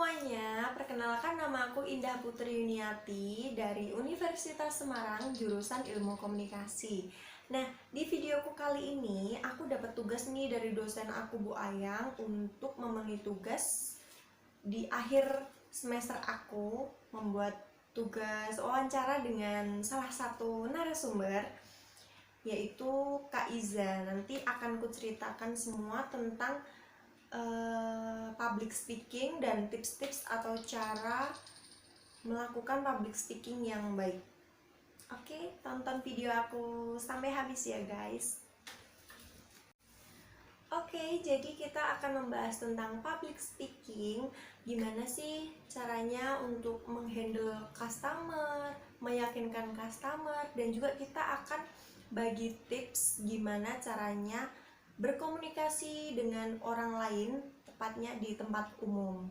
semuanya, perkenalkan nama aku Indah Putri Yuniati dari Universitas Semarang, jurusan Ilmu Komunikasi. Nah, di videoku kali ini aku dapat tugas nih dari dosen aku Bu Ayang untuk memenuhi tugas di akhir semester aku membuat tugas wawancara dengan salah satu narasumber yaitu Kak Iza. Nanti akan kuceritakan semua tentang public speaking dan tips-tips atau cara melakukan public speaking yang baik. Oke, tonton video aku sampai habis ya guys. Oke, jadi kita akan membahas tentang public speaking. Gimana sih caranya untuk menghandle customer, meyakinkan customer, dan juga kita akan bagi tips gimana caranya berkomunikasi dengan orang lain, tepatnya di tempat umum.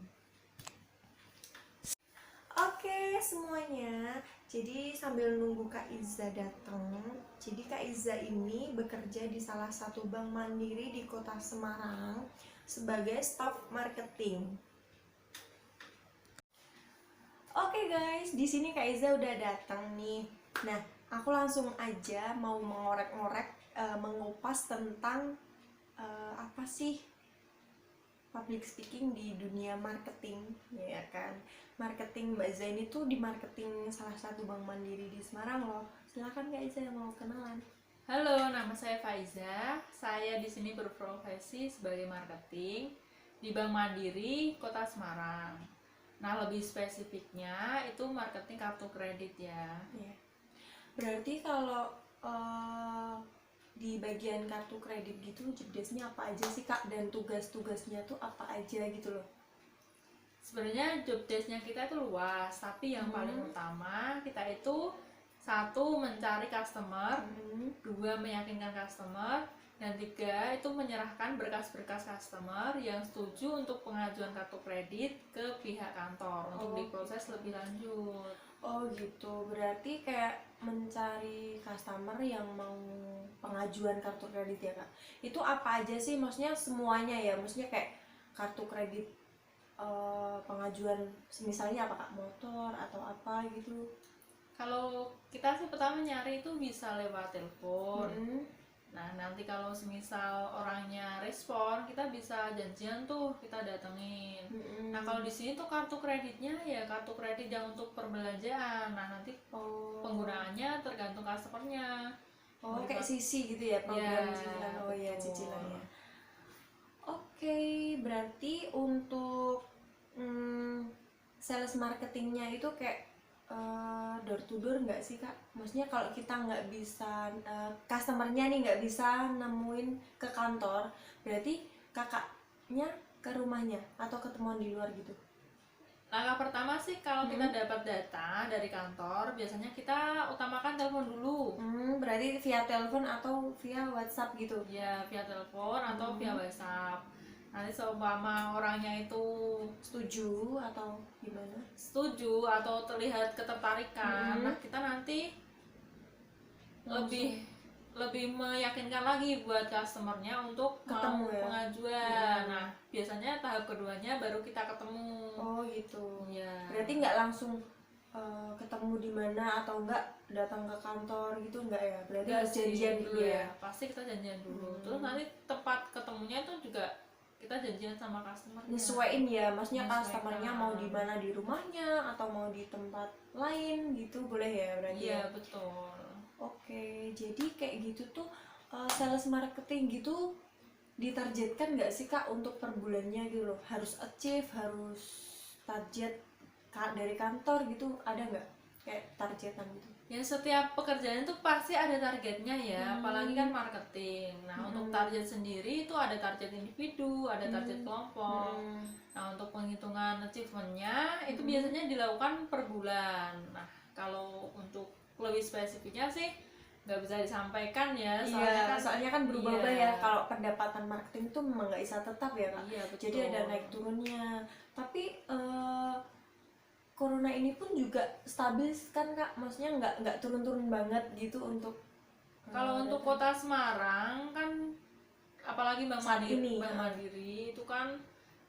Oke semuanya, jadi sambil nunggu Kak Iza datang, jadi Kak Iza ini bekerja di salah satu bank mandiri di kota Semarang sebagai staff marketing. Oke guys, di sini Kak Iza udah datang nih. Nah, aku langsung aja mau mengorek-ngorek, mengupas tentang apa sih public speaking di dunia marketing, ya kan? Marketing Mbak Zaini tuh di marketing salah satu bank mandiri di Semarang loh. Silakan Kak Iza yang mau kenalan. Halo, nama saya Faiza. Saya di sini berprofesi sebagai marketing di Bank Mandiri Kota Semarang. Nah, lebih spesifiknya itu marketing kartu kredit ya. Berarti kalau di bagian kartu kredit gitu jobdesknya apa aja sih Kak, dan tugas-tugasnya tuh apa aja gitu loh? Sebenarnya job desk-nya kita itu luas, tapi yang paling utama kita itu satu mencari customer, dua meyakinkan customer, dan tiga itu menyerahkan berkas-berkas customer yang setuju untuk pengajuan kartu kredit ke pihak kantor untuk diproses lebih lanjut. Oh gitu, berarti kayak mencari customer yang mau pengajuan kartu kredit ya Kak. Itu apa aja sih, maksudnya semuanya ya, maksudnya kayak kartu kredit pengajuan misalnya apa Kak, motor atau apa gitu. Kalau kita sih pertama nyari itu bisa lewat telepon. Nah, nanti kalau semisal orangnya respon, kita bisa janjian tuh, kita datengin. Nah, kalau di sini tuh kartu kreditnya ya kartu kredit yang untuk perbelanjaan. Nah, nanti penggunaannya tergantung customernya. Kayak sisi gitu ya, program Ya, cicilan. Oh ya, betul. cicilannya. Oke, berarti untuk sales marketingnya itu kayak door to door nggak sih Kak? Maksudnya kalau kita nggak bisa, customernya nih nggak bisa nemuin ke kantor, berarti kakaknya ke rumahnya atau ketemuan di luar gitu? Langkah pertama sih kalau kita dapat data dari kantor, biasanya kita utamakan telepon dulu. Berarti via telepon atau via WhatsApp gitu? Ya, via telepon atau via WhatsApp. Nanti seumpama orangnya itu Setuju atau gimana? setuju atau terlihat ketertarikan, nah kita nanti lebih meyakinkan lagi buat customernya untuk ketemu mau ya? pengajuan. Nah, biasanya tahap keduanya baru kita ketemu. Oh gitu. Ya. Berarti nggak langsung ketemu di mana atau enggak datang ke kantor gitu, enggak ya? Berarti harus janjian dulu ya? Pasti kita janjian dulu. Terus nanti tempat ketemunya itu juga kita janjian sama customer. Nyesuaiin ya, maksudnya customernya mau di mana, di rumahnya atau mau di tempat lain gitu, boleh ya berarti? Iya, ya? betul. Oke, jadi kayak gitu tuh sales marketing gitu ditargetkan nggak sih Kak untuk per bulannya gitu loh? Harus achieve, harus target dari kantor gitu, ada nggak kayak targetan gitu? Ya, setiap pekerjaan itu pasti ada targetnya ya, apalagi kan marketing. Nah, untuk target sendiri itu ada target individu, ada target kelompok. Nah, untuk penghitungan achievementnya itu biasanya dilakukan per bulan. Nah, kalau untuk lebih spesifiknya sih nggak bisa disampaikan ya, soalnya kan berubah-ubah ya. Kalau pendapatan marketing itu memang nggak bisa tetap ya Kak. Iya, betul. Jadi ada naik turunnya. Tapi corona ini pun juga stabil kan Kak, maksudnya nggak turun-turun banget gitu untuk kalau untuk kota Semarang kan, apalagi Bank Mandiri itu kan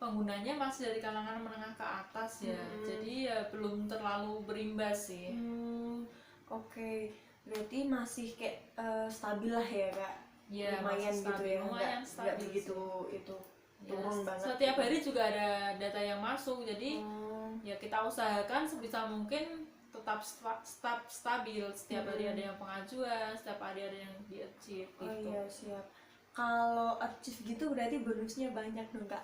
penggunanya masih dari kalangan menengah ke atas ya. Jadi ya belum terlalu berimbas sih. Oke. Berarti masih kayak stabil lah ya Kak. Ya, Lumayan masih gitu stabil, ya. lumayan Nggak stabil begitu sih. itu Ya, turun banget. setiap hari juga ada data yang masuk, jadi Oh. ya kita usahakan sebisa mungkin tetap stabil. Setiap hari ada yang pengajuan, setiap hari ada yang di achieve Oh gitu. iya, siap. Kalau achieve gitu berarti bonusnya banyak dong Kak.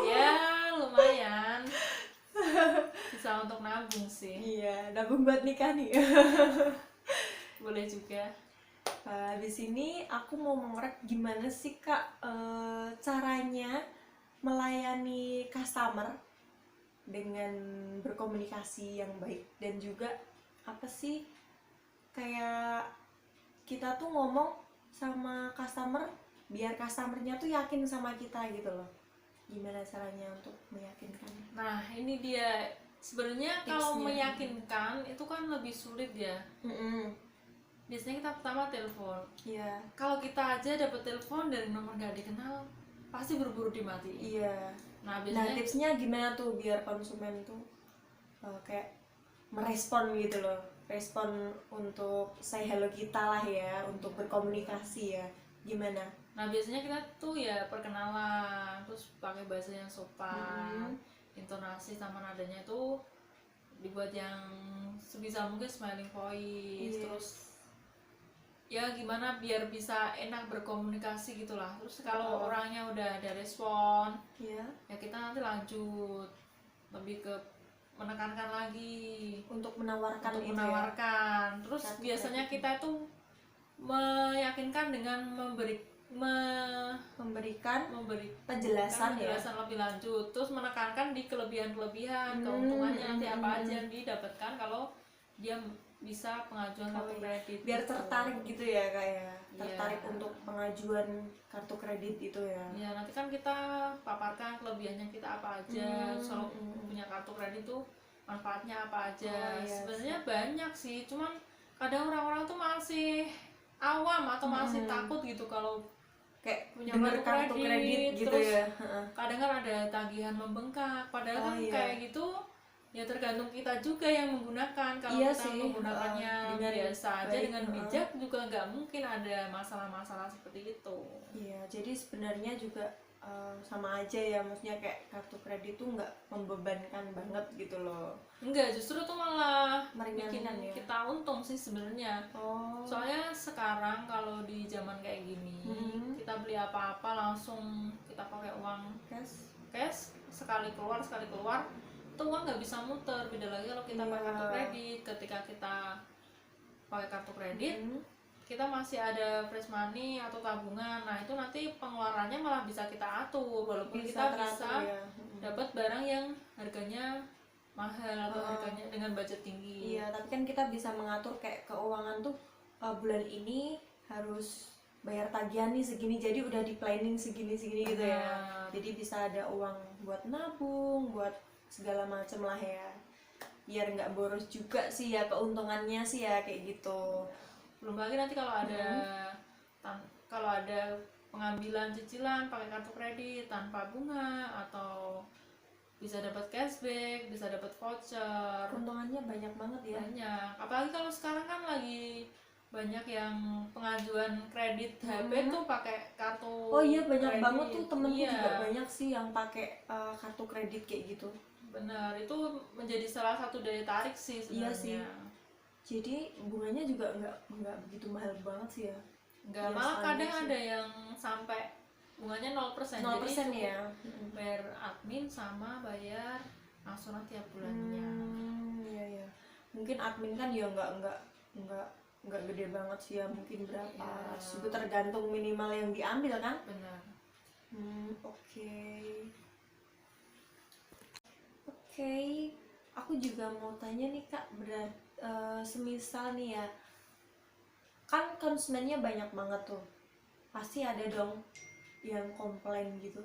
Ya lumayan, bisa untuk nabung sih. Iya, nabung buat nikah nih. Boleh juga. Di sini aku mau mengorek gimana sih Kak caranya melayani customer dengan berkomunikasi yang baik, dan juga apa sih kayak kita tuh ngomong sama customer biar customernya tuh yakin sama kita gitu loh. Gimana caranya untuk meyakinkan? Nah ini dia, sebenarnya kalau Tipsnya. meyakinkan itu kan lebih sulit ya. Biasanya kita pertama telepon. Iya. Kalau kita aja dapat telepon dari nomor gak dikenal, pasti buru-buru dimatiin. Iya. Nah Nah, biasanya tipsnya gimana tuh biar konsumen tuh kayak merespon gitu loh, respon untuk say hello kita lah ya, untuk berkomunikasi ya, gimana? Nah biasanya kita tuh ya perkenalan, terus pakai bahasa yang sopan, intonasi sama nadanya itu dibuat yang sebisa mungkin smiling voice, terus ya gimana biar bisa enak berkomunikasi gitulah. Terus kalau orangnya udah ada respon, ya kita nanti lanjut lebih ke menekankan lagi untuk menawarkan untuk itu menawarkan. Terus Kartu biasanya kredit. kita tuh meyakinkan dengan memberikan penjelasan penjelasan ya. lebih lanjut, terus menekankan di kelebihan-kelebihan, keuntungannya nanti apa aja yang didapatkan kalau dia bisa pengajuan kartu kredit biar gitu. tertarik gitu ya Kak ya, tertarik untuk pengajuan kartu kredit itu ya. Ya nanti kan kita paparkan kelebihannya kita apa aja, kalau punya kartu kredit tuh manfaatnya apa aja. Sebenarnya banyak sih, cuman kadang orang-orang tuh masih awam atau masih takut gitu kalau kayak punya kartu kredit gitu terus ya. kadang kan ada tagihan membengkak, padahal kan kayak gitu ya tergantung kita juga yang menggunakan. Kalau kita menggunakannya biasa aja dengan bijak juga nggak mungkin ada masalah-masalah seperti itu. Iya, jadi sebenarnya juga sama aja ya, maksudnya kayak kartu kredit tuh nggak membebankan banget gitu loh. Enggak, justru tuh malah bikin Meringankan ya. kita untung sih sebenarnya. Soalnya sekarang kalau di zaman kayak gini, kita beli apa-apa langsung kita pakai uang cash, sekali keluar itu uang nggak bisa muter. Beda lagi kalau kita pakai kartu kredit. Ketika kita pakai kartu kredit, kita masih ada fresh money atau tabungan. Nah itu nanti pengeluarannya malah bisa kita atur, walaupun kita bisa dapat barang yang harganya mahal atau harganya dengan budget tinggi. Iya, tapi kan kita bisa mengatur kayak keuangan tuh bulan ini harus bayar tagihan nih segini, jadi udah di planning segini gitu ya. Jadi bisa ada uang buat nabung, buat segala macem lah ya, biar nggak boros juga sih ya, keuntungannya sih ya kayak gitu. Belum lagi nanti kalau ada pengambilan cicilan pakai kartu kredit tanpa bunga, atau bisa dapat cashback, bisa dapat voucher. Keuntungannya banyak banget ya. Banyak, apalagi kalau sekarang kan lagi banyak yang pengajuan kredit HP tuh pakai kartu. Oh iya, banyak kredit. Banget tuh temenku juga banyak sih yang pakai kartu kredit kayak gitu. Benar, itu menjadi salah satu daya tarik sih sebenarnya. Iya sih. Jadi bunganya juga nggak begitu mahal banget sih ya. Nggak, malah kadang ada yang sampai bunganya 0%. 0% jadi ya. Bayar admin sama bayar angsuran tiap bulannya. Iya. Mungkin admin kan ya nggak gede banget sih ya, mungkin berapa. Itu tergantung minimal yang diambil kan. Benar. Oke, aku juga mau tanya nih Kak, semisal nih ya, kan konsumennya banyak banget tuh, pasti ada dong yang komplain gitu.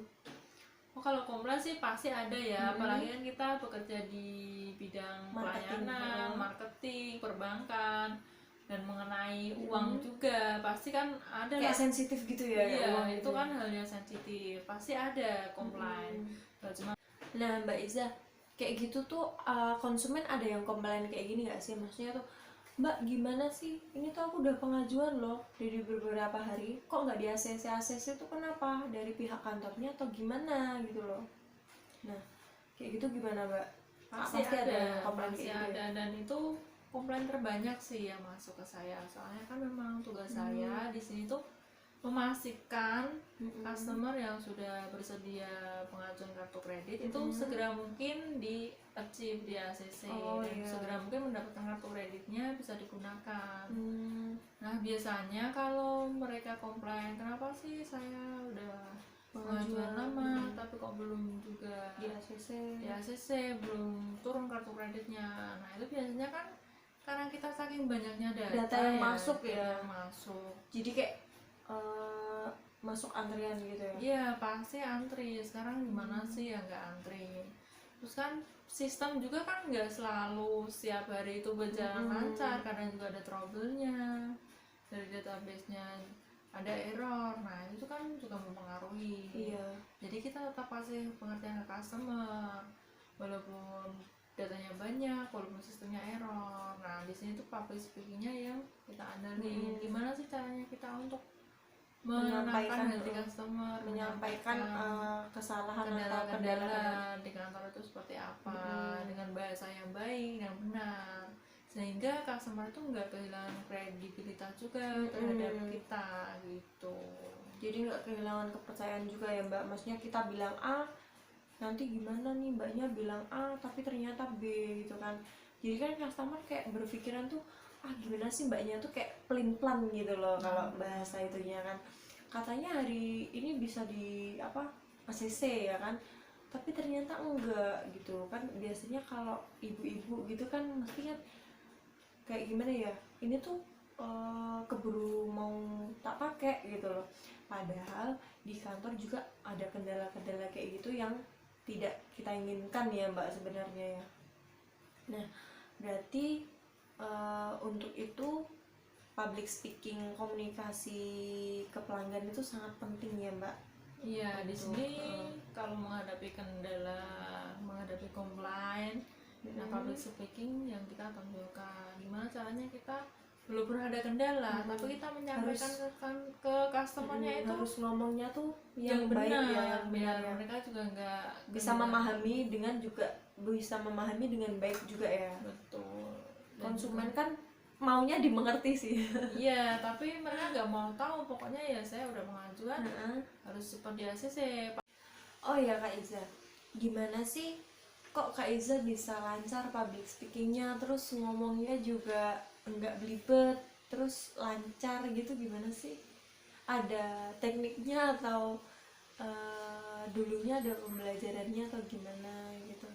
Kalau komplain sih pasti ada ya, apalagi kan kita bekerja di bidang pelayanan, marketing, perbankan, dan mengenai uang juga pasti kan ada kayak sensitif gitu ya. Iya, uang itu kan hal yang sensitif, pasti ada komplain. Cuma Nah, Mbak Iza, kayak gitu tuh konsumen ada yang komplain kayak gini nggak sih? Maksudnya tuh, Mbak gimana sih? Ini tuh aku udah pengajuan loh dari beberapa hari, kok nggak di ACC? ACC tuh kenapa? Dari pihak kantornya atau gimana gitu loh? Nah, kayak gitu gimana Mbak? Pasti ada yang komplain pasti kayak gitu ada, ya? dan itu komplain terbanyak sih yang masuk ke saya. Soalnya kan memang tugas saya di sini tuh memastikan customer yang sudah bersedia pengajuan kartu kredit itu segera mungkin di achieve di ACC, Oh, dan iya. segera mungkin mendapatkan kartu kreditnya bisa digunakan. Hmm, Nah, biasanya kalau mereka komplain, kenapa sih saya udah pengajuan lama tapi kok belum juga di ACC. di ACC, belum turun kartu kreditnya. Nah, itu biasanya kan karena kita saking banyaknya Data yang masuk data ya. yang masuk. Jadi kayak masuk antrian gitu ya? Iya, pasti antri. Sekarang gimana sih ya nggak antri? Terus kan sistem juga kan nggak selalu setiap hari itu berjalan lancar, kadang juga ada trouble-nya dari database-nya, ada error. Nah, itu kan juga mempengaruhi. Iya. Jadi kita tetap kasih pengertian ke customer walaupun datanya banyak, walaupun sistemnya error. Nah, di sini tuh public speaking-nya yang kita andalin. Gimana sih caranya kita untuk menenangkan hati customer, menyampaikan kesalahan atau kendala-kendala kendala di kantor itu seperti apa, dengan bahasa yang baik dan benar, sehingga customer itu nggak kehilangan kredibilitas juga terhadap kita gitu. jadi nggak kehilangan kepercayaan juga ya Mbak. Maksudnya kita bilang A, nanti gimana nih Mbaknya bilang A tapi ternyata B gitu kan. Jadi kan customer kayak berpikiran tuh, gimana sih Mbaknya tuh kayak pelin-pelan gitu loh kalau bahasa itunya kan. Katanya hari ini bisa di apa ACC ya kan, tapi ternyata enggak gitu kan. Biasanya kalau ibu-ibu gitu kan mesti kan kayak gimana ya, ini tuh keburu mau tak pakai gitu loh, padahal di kantor juga ada kendala-kendala kayak gitu yang tidak kita inginkan ya Mbak sebenarnya ya. Nah, berarti untuk itu public speaking, komunikasi ke pelanggan itu sangat penting ya Mbak. Iya, di sini kalau menghadapi kendala, menghadapi komplain, nah public speaking yang kita tonjolkan. Gimana caranya kita walaupun ada kendala, tapi kita menyampaikan ke customernya itu Harus ngomongnya tuh yang baik benar, ya, yang benar biar ya. mereka juga nggak Bisa memahami dengan juga bisa memahami dengan baik juga ya. betul. Konsumen kan maunya dimengerti sih. Iya, tapi mereka nggak mau tahu. Pokoknya ya saya udah mengajukan harus seperti ACC. Oh ya Kak Iza, gimana sih kok Kak Iza bisa lancar public speakingnya, terus ngomongnya juga enggak belibet, terus lancar gitu, gimana sih? Ada tekniknya atau dulunya ada pembelajarannya atau gimana gitu?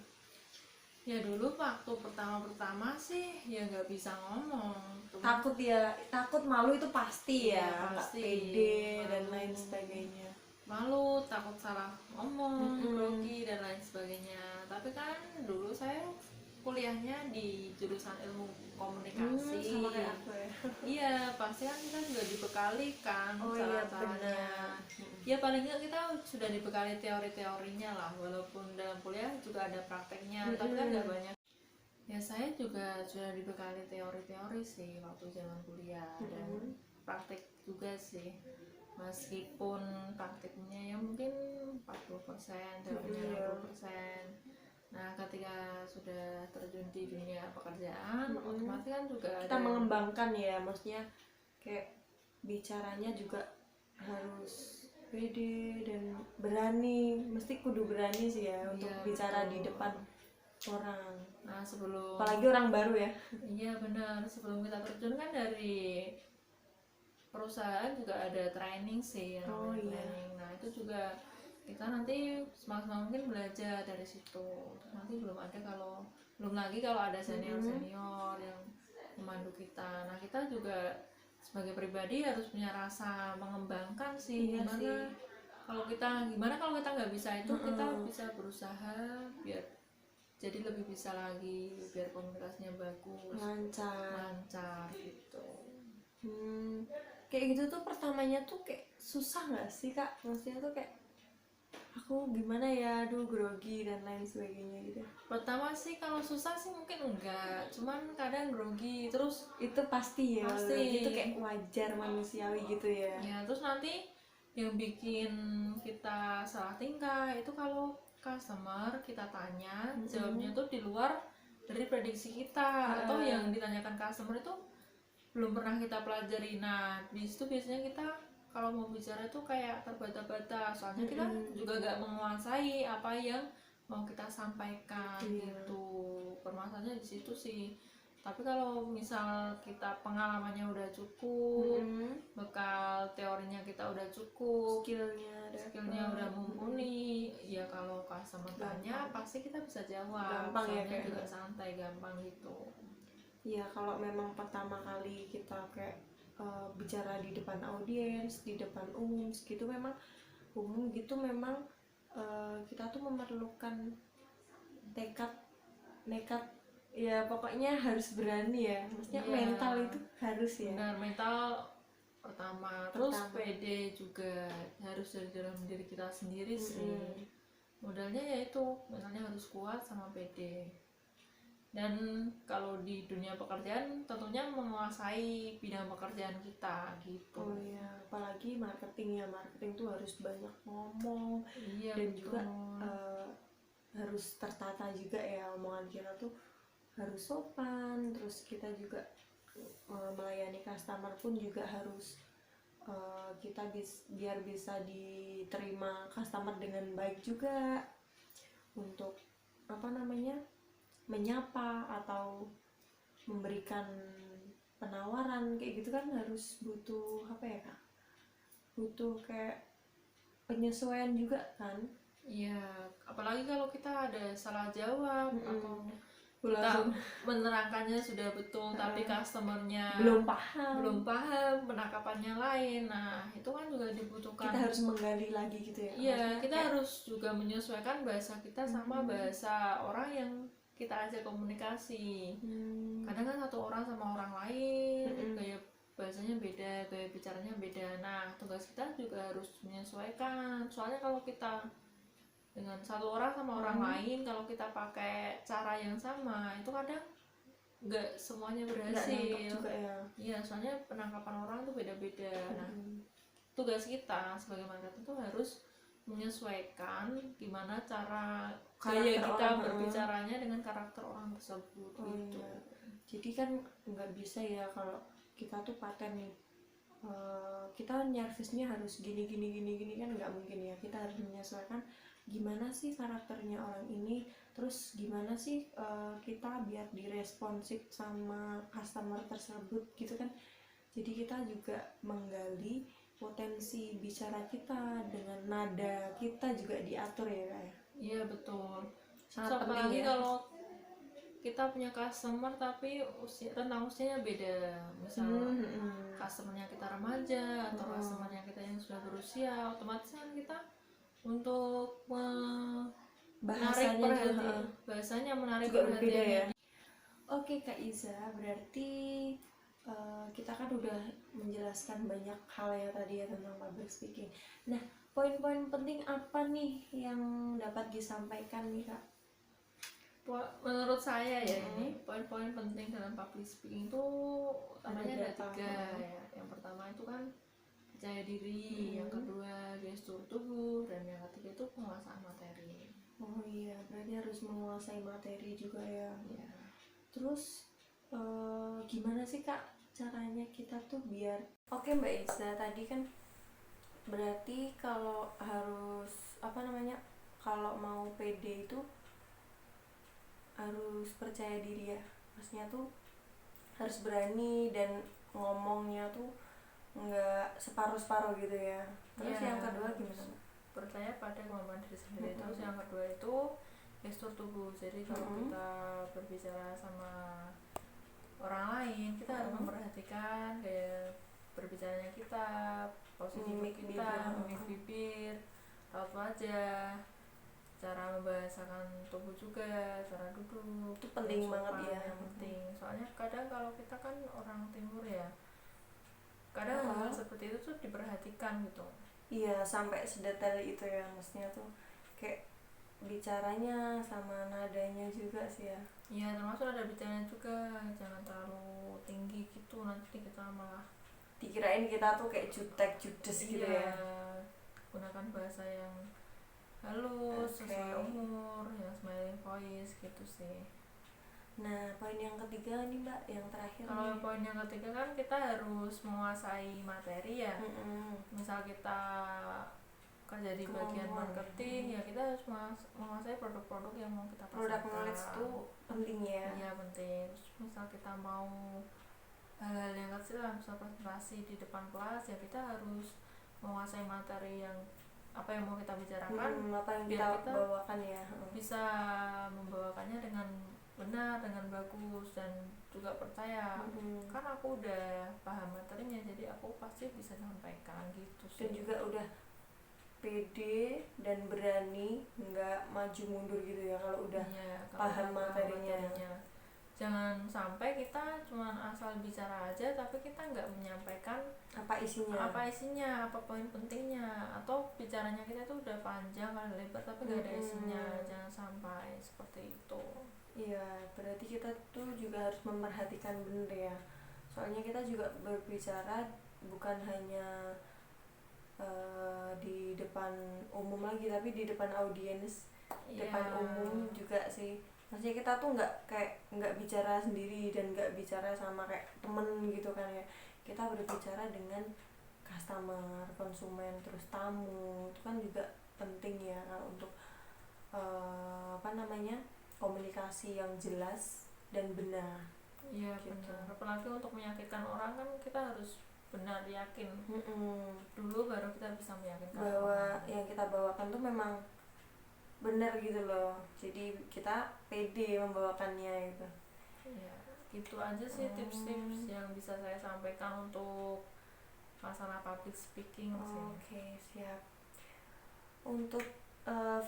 Ya dulu waktu pertama-pertama sih ya nggak bisa ngomong. Takut ya, takut, malu itu pasti ya, Iya, nggak pasti. pede dan Malu. lain sebagainya. Malu, takut salah ngomong, grogi dan lain sebagainya. Tapi kan dulu saya kuliahnya di jurusan ilmu komunikasi. Sama kayak aku ya. Iya, pasti kan kita juga dibekali kan Oh iya, cara-caranya. benar. Ya paling nggak kita sudah dibekali teori-teorinya lah, walaupun dalam kuliah juga ada prakteknya, tapi kan nggak banyak. Ya saya juga sudah dibekali teori-teori sih waktu zaman kuliah, dan praktek juga sih. Meskipun praktiknya ya mungkin 40%, teorinya 60%. Nah, ketika sudah terjun di dunia pekerjaan, otomatis kan juga Kita ada mengembangkan ya, maksudnya kayak bicaranya juga harus pede dan berani, mesti kudu berani sih ya untuk Iya, bicara betul. di depan orang, Nah, sebelum apalagi orang baru ya. iya benar, sebelum kita terjun kan dari perusahaan juga ada training sih yang Oh, namanya iya. training. Nah, itu juga kita nanti semaksimal mungkin belajar dari situ. Terus nanti belum lagi kalau ada senior-senior yang memandu kita. Nah, kita juga sebagai pribadi harus punya rasa mengembangkan sih. Iya sih. Gimana kalau kita nggak bisa itu, kita bisa berusaha biar jadi lebih bisa lagi, biar komunikasinya bagus, lancar gitu. Kayak gitu tuh pertamanya tuh kayak susah nggak sih Kak? Maksudnya tuh kayak aku gimana ya, aduh grogi dan lain sebagainya gitu. Pertama sih kalau susah sih mungkin enggak, cuman kadang grogi terus. Itu pasti ya, Pasti. grogi itu kayak wajar manusiawi gitu ya. Ya terus nanti yang bikin kita salah tingkah itu kalau customer kita tanya jawabnya tuh di luar dari prediksi kita, atau yang ditanyakan customer itu belum pernah kita pelajari. Nah di situ biasanya kita kalau mau bicara itu kayak terbata-bata, soalnya kita juga gak menguasai apa yang mau kita sampaikan gitu. Permasalahannya di situ sih. Tapi kalau misal kita pengalamannya udah cukup, bekal teorinya kita udah cukup, skillnya udah mumpuni, ya kalau customer tanya pasti kita bisa jawab. Gampang ya, Soalnya kayak juga santai, gampang gitu. Ya kalau memang pertama kali kita kayak bicara di depan audiens, di depan umum gitu, memang kita tuh memerlukan tekad, nekat, ya pokoknya harus berani ya, maksudnya Iya. mental itu harus ya. Benar, mental pertama, terus pede juga harus dari dalam diri kita sendiri sih. Modalnya yaitu mentalnya harus kuat sama pede. Dan kalau di dunia pekerjaan tentunya menguasai bidang pekerjaan kita gitu. Oh iya, apalagi marketing ya, marketing tuh harus banyak ngomong. Iya, Dan betul. juga harus tertata juga ya, omongan kita tuh harus sopan. Terus kita juga melayani customer pun juga harus kita biar bisa diterima customer dengan baik juga, untuk apa namanya, menyapa atau memberikan penawaran kayak gitu kan harus butuh apa ya Kak, butuh kayak penyesuaian juga kan. Iya, apalagi kalau kita ada salah jawab atau kita Langsung menerangkannya sudah betul tapi customernya belum paham, penangkapannya lain. Nah itu kan juga dibutuhkan, kita harus menggali lagi gitu ya. iya, Maksudnya kita kayak, harus juga menyesuaikan bahasa kita sama bahasa orang yang kita ajak komunikasi. Kadang kan satu orang sama orang lain gaya bahasanya beda, gaya bicaranya beda. Nah tugas kita juga harus menyesuaikan, soalnya kalau kita dengan satu orang sama orang lain, kalau kita pakai cara yang sama itu kadang nggak semuanya nggak berhasil nangkep juga ya. Iya, soalnya penangkapan orang tuh beda-beda. Nah tugas kita sebagai marketer tuh harus menyesuaikan gimana cara gaya Karakter kita orang, berbicaranya dengan karakter orang tersebut gitu. Iya. Jadi kan nggak bisa ya kalau kita tuh paten nih, kita nyervisnya harus gini kan nggak mungkin ya. Kita harus menyesuaikan gimana sih karakternya orang ini, terus gimana sih kita biar diresponsif sama customer tersebut gitu kan. Jadi kita juga menggali potensi bicara kita, dengan nada kita juga diatur ya Kak ya. Iya betul. Sangat penting Apalagi ya. kalau kita punya customer tapi rentang usianya beda, misal customernya kita remaja atau customernya kita yang sudah berusia, otomatis kan kita untuk menarik perhatian bahasanya menarik juga berbeda ya. perhatian. Oke Kak Iza, berarti kita kan udah menjelaskan banyak hal ya tadi ya tentang public speaking. Nah, poin-poin penting apa nih yang dapat disampaikan nih Kak? Menurut saya ya, ini poin-poin penting dalam public speaking itu utamanya ada 3 ya. Yang pertama itu kan percaya diri, yang kedua gestur tubuh, dan yang ketiga itu penguasaan materi. Oh iya, berarti harus menguasai materi juga ya. Ya. Terus gimana sih Kak caranya kita tuh biar Oke Mbak Iza, tadi kan berarti kalau harus apa namanya, kalau mau pede itu harus percaya diri ya, maksudnya tuh harus berani dan ngomongnya tuh nggak separuh-separuh gitu ya. Terus Ya, yang kedua gimana Mbak? percaya pada kemampuan diri sendiri. Terus yang kedua itu gestur tubuh. Jadi kalau kita berbicara sama orang lain, kita harus memperhatikan gaya berbicaranya kita, posisi Mimik kita, bibir. mimik bibir, raut wajah, cara membahasakan tubuh juga, cara duduk. Itu penting yang banget sopan, ya. yang penting. Soalnya kadang kalau kita kan orang timur ya, kadang hal seperti itu tuh diperhatikan gitu. Iya, sampai sedetail itu ya, maksudnya tuh kayak bicaranya sama nadanya juga sih ya. Iya, termasuk ada bicaranya juga, jangan terlalu tinggi gitu, nanti kita malah Dikirain kita tuh kayak jutek judes gitu iya, ya. gunakan bahasa yang halus, Oke. sesuai umur, yang smiling voice gitu sih. Nah, poin yang ketiga nih Mbak, yang terakhir Kalau nih. poin yang ketiga kan kita harus menguasai materi ya. Mm-mm. Misal kita kerja di bagian Kemampuan. marketing, ya kita harus menguasai produk-produk yang mau kita Product pasarkan. knowledge tuh penting ya. Iya, penting. Terus misal kita mau hal-hal yang kecil lah, misal presentasi di depan kelas, ya kita harus menguasai materi yang apa yang mau kita bicarakan, Apa yang biar kita kita bawakan ya. bisa membawakannya dengan benar, dengan bagus, dan juga percaya kan aku udah paham materinya, jadi aku pasti bisa sampaikan gitu sih. Dan juga udah pede dan berani, nggak maju mundur gitu ya kalau udah Iya, paham materinya. Jangan sampai kita cuma asal bicara aja tapi kita nggak menyampaikan apa isinya, apa poin pentingnya, atau bicaranya kita tuh udah panjang kali lebar tapi nggak ada isinya. Jangan sampai seperti itu. Iya, berarti kita tuh juga harus memperhatikan bener ya, soalnya kita juga berbicara bukan hanya di depan umum lagi, tapi di depan audiens, depan umum juga sih. Maksudnya kita tuh nggak bicara sendiri dan nggak bicara sama kayak temen gitu kan ya. Kita berbicara dengan customer, konsumen, terus tamu. Itu kan juga penting ya kalau untuk komunikasi yang jelas dan benar. Iya, gitu. benar. Apalagi untuk meyakinkan orang kan kita harus benar yakin dulu baru kita bisa meyakinkan bahwa orang. yang kita bawakan tuh memang benar gitu loh, jadi kita pede membawakannya gitu. Ya, gitu aja sih tips-tips yang bisa saya sampaikan untuk masalah public speaking sih. Oke, siap. Untuk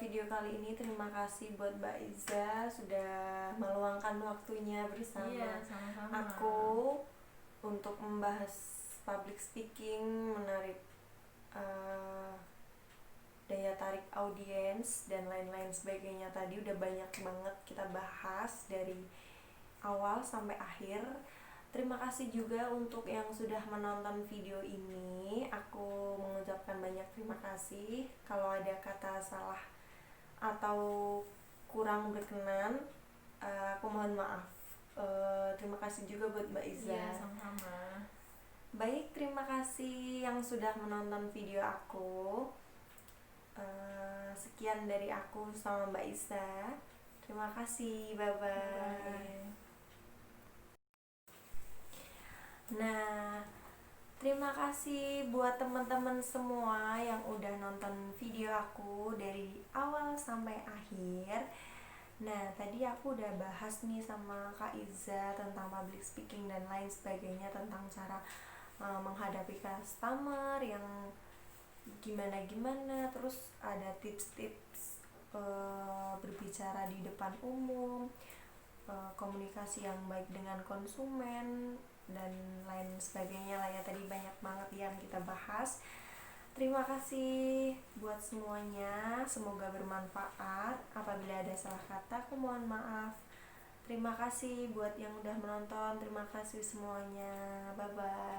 video kali ini terima kasih buat Mbak Iza sudah meluangkan waktunya bersama sama-sama. aku untuk membahas public speaking, menarik daya tarik audiens dan lain-lain sebagainya. Tadi udah banyak banget kita bahas dari awal sampai akhir. Terima kasih juga untuk yang sudah menonton video ini. Aku mengucapkan banyak terima kasih. Kalau ada kata salah atau kurang berkenan, aku mohon maaf. Terima kasih juga buat Mbak Iza. Iya, sama-sama. Baik, terima kasih yang sudah menonton video aku. Sekian dari aku sama Mbak Iza. Terima kasih, bye-bye. Nah, terima kasih buat teman-teman semua yang udah nonton video aku dari awal sampai akhir. Nah, tadi aku udah bahas nih sama Kak Iza tentang public speaking dan lain sebagainya, tentang cara menghadapi customer yang gimana-gimana, terus ada tips-tips berbicara di depan umum, komunikasi yang baik dengan konsumen, dan lain sebagainya lah ya. Tadi banyak banget yang kita bahas. Terima kasih buat semuanya, semoga bermanfaat. Apabila ada salah kata, aku mohon maaf. Terima kasih buat yang udah menonton, terima kasih semuanya, bye bye.